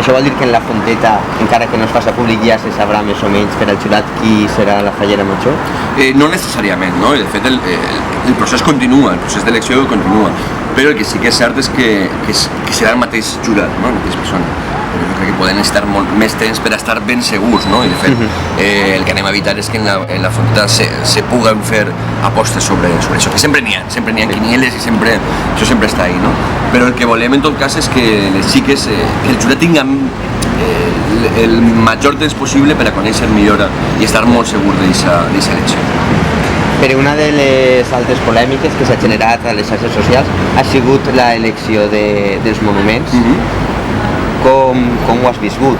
Això vol dir que en la Fonteta, encara que no es faci públic, ja se sabrà més o menys per al jurat qui serà la fallera major? No necessàriament, no? De fet, el procés continua, el procés d'elecció continua, però el que sí que és cert és que serà el mateix jurat, no? La mateixa persona. Però jo crec que poden estar molt més temps per estar ben segurs, no? I de fet, el que anem a evitar és que en la Fonteta se puguen fer apostes sobre això, que sempre n'hi ha quinieles i això sempre està ahí, no? Però el que volem en tot cas és que les xiques, que el jurat tinga el major temps possible per a conèixer millor i estar molt segur d'aquesta elecció. Però una de les altres polèmiques que s'ha generat a les xarxes socials ha sigut l'elecció dels monuments. Com ho has viscut?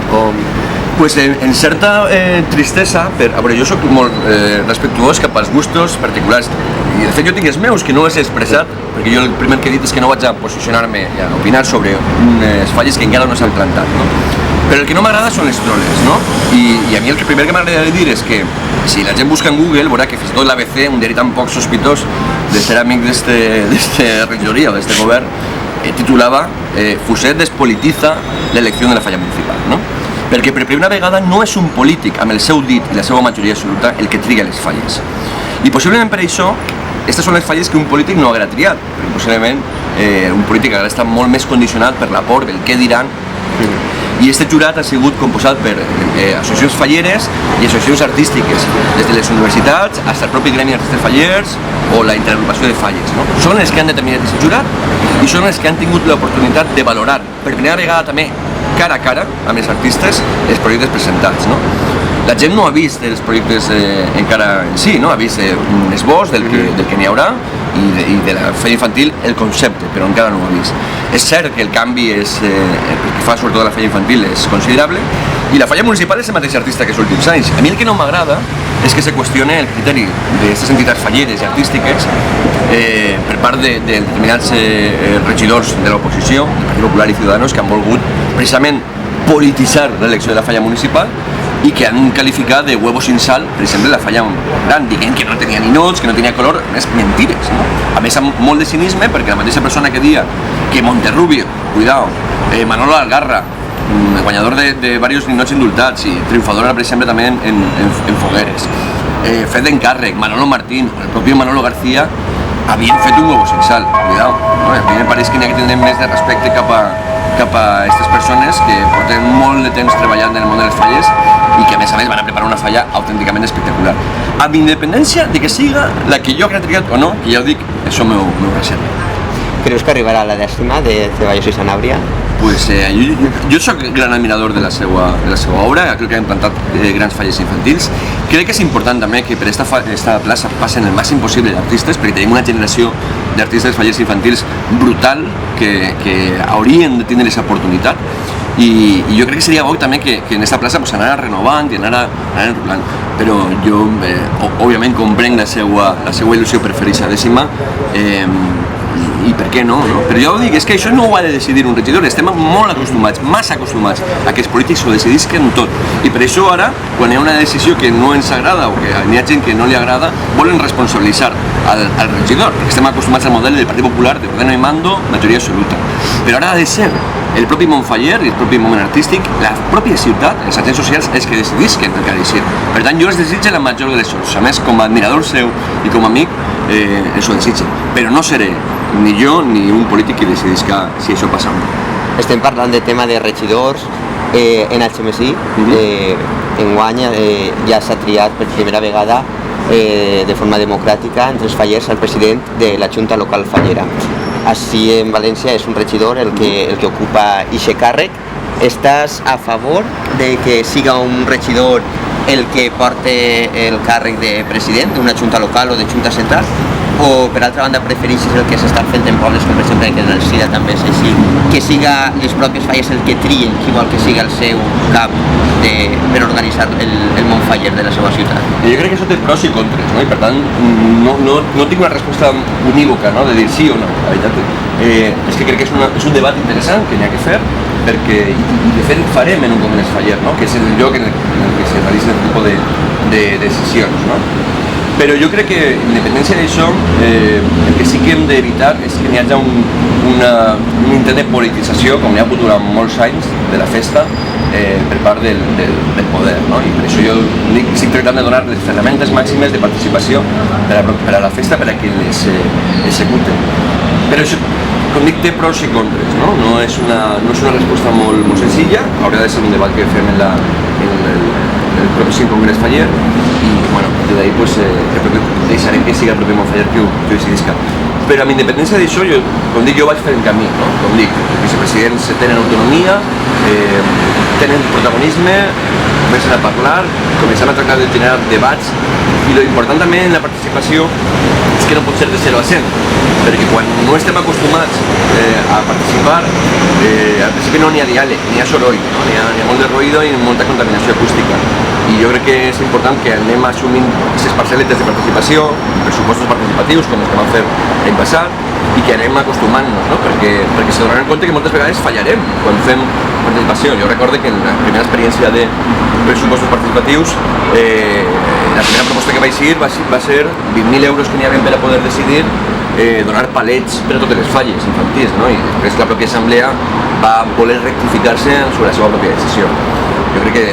Pues en certa tristesa, però jo soc molt respectuós cap als gustos particulars i de fet jo tinc els meus que no els he expressat perquè jo el primer que he dit és que no vaig a posicionar-me i a opinar sobre unes falles que encara no s'han plantat, no? Però el que no m'agrada són les troles, no? I a mi el primer que m'agradaria dir és que si la gent busca en Google veurà que fins i tot l'ABC, un diari tan poc sospitós de ser amic d'esta regidoria o d'este govern, titulava Fuset despolitiza l'elecció de la falla municipal, no? Perquè per primera vegada no és un polític amb el seu dit i la seva majoria absoluta el que triga les falles. I possiblement per això, aquestes són les falles que un polític no haurà triat, perquè possiblement un polític haurà estat molt més condicionat per la por, pel què diran, i aquest jurat ha sigut composat per associacions falleres i associacions artístiques, des de les universitats fins al propi gremi d'artistes fallers o la interagrupació de falles, no? Són els que han determinat aquest jurat i són els que han tingut l'oportunitat de valorar per primera vegada també cara a cara amb els artistes els projectes presentats, no? La gent no ha vist els projectes encara en si, no? Ha vist un esbós del que n'hi haurà i de la falla infantil el concepte, però encara no ho ha vist. És cert que el canvi el que fa sobretot la falla infantil és considerable i la falla municipal és el mateix artista que els últims anys. A mi el que no m'agrada és que se qüestione el criteri d'aquestes entitats falleres i artístiques per part de determinats regidors de l'oposició, del Partit Popular i Ciudadanos, que han volgut precisament polititzar l'elecció de la falla municipal i que han qualificat de huevo sin sal, per exemple, la falla gran, dient que no tenia ninots, que no tenia color, és mentires, no? A més, amb molt de cinisme, perquè la mateixa persona que dia que Monterrubio, cuidao, Manolo Algarra, guanyador de diversos ninots indultats i triomfadora, per exemple, també en fogueres, fet d'encàrrec, Manolo Martín, el propi Manolo García, havien fet un huevo sin sal, cuidao, no? A mi em pareix que n'hi ha que tenir més de respecte cap a aquestes persones que porten molt de temps treballant en el món de les falles i que a més van a preparar una falla autènticament espectacular. Amb independència de que siga la que jo hagués triat o no, que ja ho dic, això m'ho reserva. Creus que arribarà a la 10ª de Ceballos i Sanabria? Pues, jo soc gran admirador de la seva obra, crec que han plantat grans falles infantils. Crec que és important també que per esta plaça passen el màxim possible d'artistes, perquè tenim una generació d'artistes fallers infantils brutal que haurien de tenir aquesta oportunitat. I jo crec que seria bo també que en aquesta plaça anara renovant i anara enrolant. Però jo, òbviament, comprenc la seva il·lusió per fer aquesta 10ª, i per què no? Però jo ho dic, és que això no ho ha de decidir un regidor, estem molt acostumats, massa acostumats a que els polítics ho decidisquen tot, i per això ara, quan hi ha una decisió que no ens agrada o que hi ha gent que no li agrada, volen responsabilitzar al regidor, perquè estem acostumats al model del Partit Popular de ordeno y mando, majoria absoluta. Però ara ha de ser el propi Montfaller i el propi moment artístic, la pròpia ciutat, els agents socials, els que decidisquen el que ha de ser. Per tant, jo els desitge la major de les sorts. A més, com a admirador seu i com a amic, els ho desitge. Però no seré ni jo ni un polític que decidisca si això passa o no. Estem parlant de tema de regidors en el XMSI. Enguany ja s'ha triat per primera vegada de forma democràtica entre els fallers al president de la Junta Local Fallera. Així en València és un regidor el que ocupa aquest càrrec. Estàs a favor de que siga un regidor el que porta el càrrec de president d'una junta local o de junta central? O per altra banda prefereixes el que s'està fent en pobles com per exemple que en el SIDA també és així, que siga les pròpies falles el que trien qui vol que siga el seu cap per organitzar el Montfaller de la seva ciutat? Jo crec que això té pros i contres, no? I per tant no tinc una resposta unívoca, no? De dir sí o no. La veritat és que crec que és un debat interessant que n'hi ha que fer, perquè de fet farem en un congrés faller, no? Que és el lloc en el que se realitzen aquest tipus de decisions, no? Però jo crec que, independència d'això, el que sí que hem d'evitar és que n'hi hagi un intent de politització, com n'hi ha hagut durant molts anys, de la festa, per part del poder, no? I per això jo estic tractant de donar les ferramentes màximes de participació per a la festa, per a que les executen. Però això, com dic, té pros i contres, no? No és una resposta molt senzilla, haurà de ser un debat que fem en el propi Congrés Faller, i bueno, d'ahir pues, deixarem que sigui el propi Montfaller que ho decidisca. Però amb independència d'això, com dic, jo vaig fer el camí, no? Com dic, els vicepresidents tenen autonomia, tenen protagonisme, comencen a parlar, comencen a tractar de generar debats, i l'important també en la participació és que no pot ser de 0 a 100, perquè quan no estem acostumats a participar, al principi no n'hi ha diàleg, n'hi ha soroll, no? N'hi ha molt de ruïdo i molta contaminació acústica. I jo crec que és important que anem assumint aquestes parcel·letes de participació, pressupostos participatius, com els que vam fer l'any passat, i que anem acostumant-nos, no? Perquè se donaran compte que moltes vegades fallarem quan fem participació. Jo recordo que en la primera experiència de pressupostos participatius, la primera proposta que vaig dir va ser 20.000 euros que n'hi havia per a poder decidir donar palets per a totes les falles infantils, no? I després la pròpia assemblea va voler rectificar-se sobre la seva pròpia decisió. Jo crec que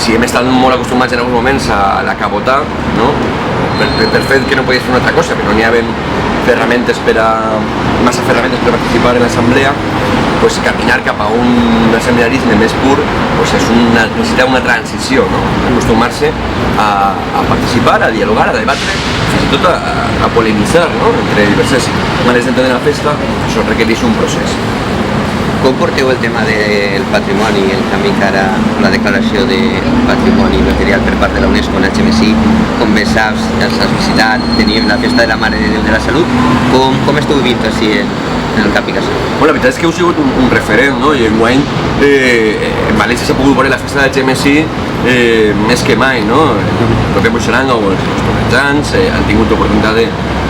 si hem estat molt acostumats en alguns moments a la cabotar, no? Per fet que no podies fer una altra cosa, que no n'hi havia massa ferramentes per participar en l'assemblea, pues caminar cap a un assemblearisme més pur pues necessita una transició, no? Acostumar-se a participar, a dialogar, a debatre, fins i tot a polemitzar, no? Entre diverses maneres d'entendre la festa. Això requereix un procés. Com porteu el tema del patrimoni, el canvi que ara la declaració de patrimoni material per part de la UNESCO en el HMSI? Com bé saps, ja has visitat, tenim la festa de la Mare de Déu de la Salut. Com esteu vivint així en el Cap i Casal? Bueno, la veritat és que heu sigut un referent, no? I enguany en València s'ha pogut veure la festa del HMSI més que mai, no? El propi Moixeranga o els torrentans han tingut l'oportunitat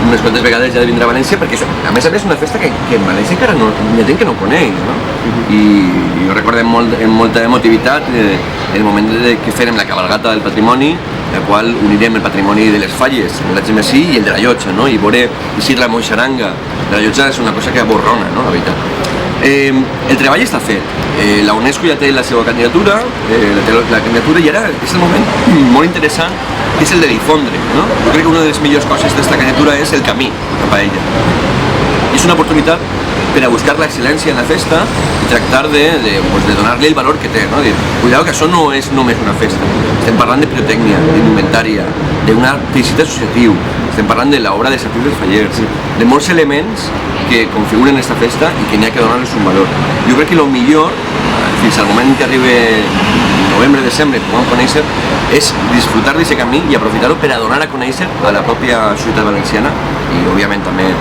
unes quantes vegades ja de vindre a València, perquè a més és una festa que en València encara hi ha gent que no coneix, no? I jo recordo amb molta emotivitat el moment que fèrem la cabalgata del patrimoni, la qual unirem el patrimoni de les falles, l'HMSI i el de la Llotja, no? I veure eixir la Moixeranga de la Llotja és una cosa que aborrona, no? La veritat. El treball està fet, la UNESCO ja té la seva candidatura, la candidatura, i ara és el moment molt interessant, que és el de difondre, no? Jo crec que una de les millors coses d'aquesta candidatura és el camí cap a ella. I és una oportunitat per a buscar l'excel·lència en la festa i tractar de donar-li el valor que té, no? Dir, cuidado que això no és només una festa, estem parlant de pirotècnia, d'indumentària, d'un art teixit associatiu, estem parlant de l'obra de Sartís dels Fallers, de molts elements que configuren aquesta festa i que n'hi ha que donar-los un valor. Jo crec que el millor, fins al moment que arribi novembre-desembre, que vam conèixer, és disfrutar d'aquest camí i aprofitar-ho per a donar a conèixer a la pròpia societat valenciana i, òbviament, també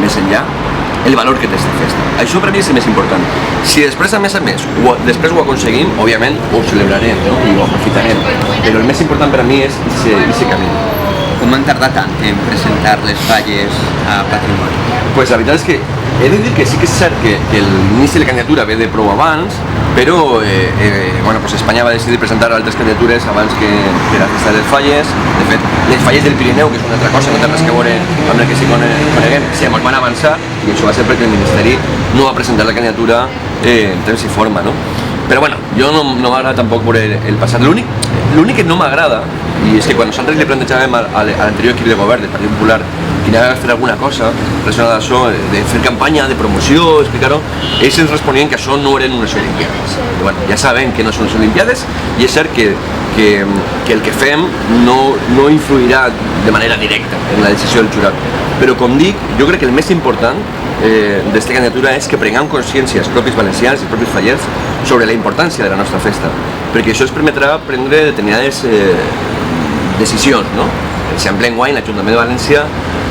més enllà, el valor que té aquesta festa. Això per mi és el més important. Si després, a més, després ho aconseguim, òbviament ho celebrarem, no? I ho aprofitarem. Però el més important per a mi és aquest camí. Com han tardat tant en presentar les falles a patrimoni? Pues la veritat és que he de dir que sí que és cert que l'inici de la candidatura ve de prou abans, però bueno, pues Espanya va decidir presentar altres candidatures abans que la festa de les falles. De fet, les falles del Pirineu, que és una altra cosa, no té res que veure amb el que sí coneguem, sí, ens van avançar, i això va ser perquè el Ministeri no va presentar la candidatura en temps i forma, no? Però bueno, jo no m'agrada tampoc veure el passat. L'únic que no m'agrada, i és que quan nosaltres li plantejàvem a l'anterior equip de govern del Partit Popular que anava a fer alguna cosa relacionada a això, de fer campanya, de promoció, explicar-ho, ells ens responien que això no eren unes Olimpiades. I bueno, ja sabem que no són unes Olimpiades, i és cert que el que fem no influirà de manera directa en la decisió del jurat. Però com dic, jo crec que el més important d'aquesta candidatura és que prenguem consciència els propis valencians i els propis fallers sobre la importància de la nostra festa, perquè això ens permetrà prendre determinades decisions, no? Per exemple, enguany l'Ajuntament de València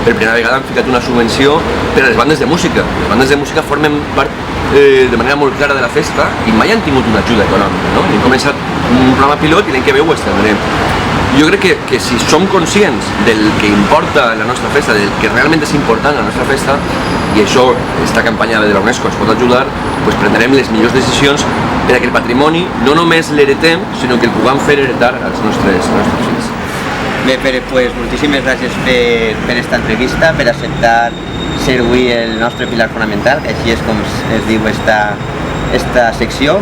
per primera vegada han ficat una subvenció per a les bandes de música. Les bandes de música formen part de manera molt clara de la festa i mai han tingut una ajuda econòmica, no? Hem començat un programa pilot i l'any que ve ho estendrem. Jo crec que si som conscients del que importa la nostra festa, del que realment és important la nostra festa, i això, esta campanya de la UNESCO ens pot ajudar, doncs prendrem les millors decisions per a que el patrimoni no només l'heretem, sinó que el puguem fer heretar als nostres fills. Bé, Pere, pues, moltíssimes gràcies per esta entrevista, per acceptar ser avui el nostre pilar fonamental, que així és com es diu esta secció,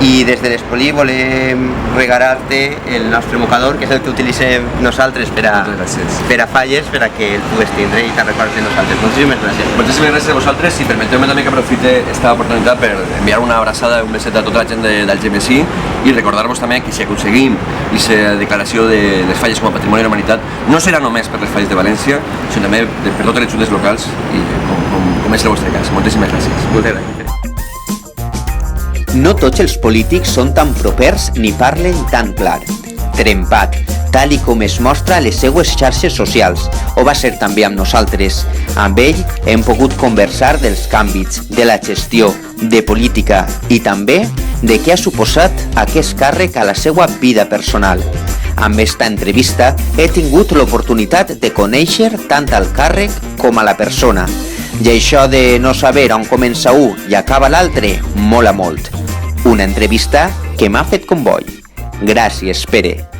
i des de l'Espolí volem regalar-te el nostre mocador, que és el que utilitzem nosaltres per a falles, per a que el pugues tindre i te'n recordes de nosaltres. Moltíssimes gràcies. Moltíssimes gràcies a vosaltres i permeteu-me també que aprofite esta oportunitat per enviar una abraçada, un beset a tota la gent del GMSI i recordar-vos també que si aconseguim aquesta declaració de les falles com a Patrimoni de la Humanitat no serà només per les falles de València, sinó també per totes les juntes locals i com és el vostre cas. Moltíssimes gràcies. Moltes gràcies. No tots els polítics són tan propers ni parlen tan clar. Trempat, tal i com es mostra a les seues xarxes socials, ho va ser també amb nosaltres. Amb ell hem pogut conversar dels canvis, de la gestió, de política i també de què ha suposat aquest càrrec a la seva vida personal. Amb esta entrevista he tingut l'oportunitat de conèixer tant el càrrec com a la persona. I això de no saber on comença un i acaba l'altre mola molt. Una entrevista que m'ha fet comboi. Gràcies, Pere.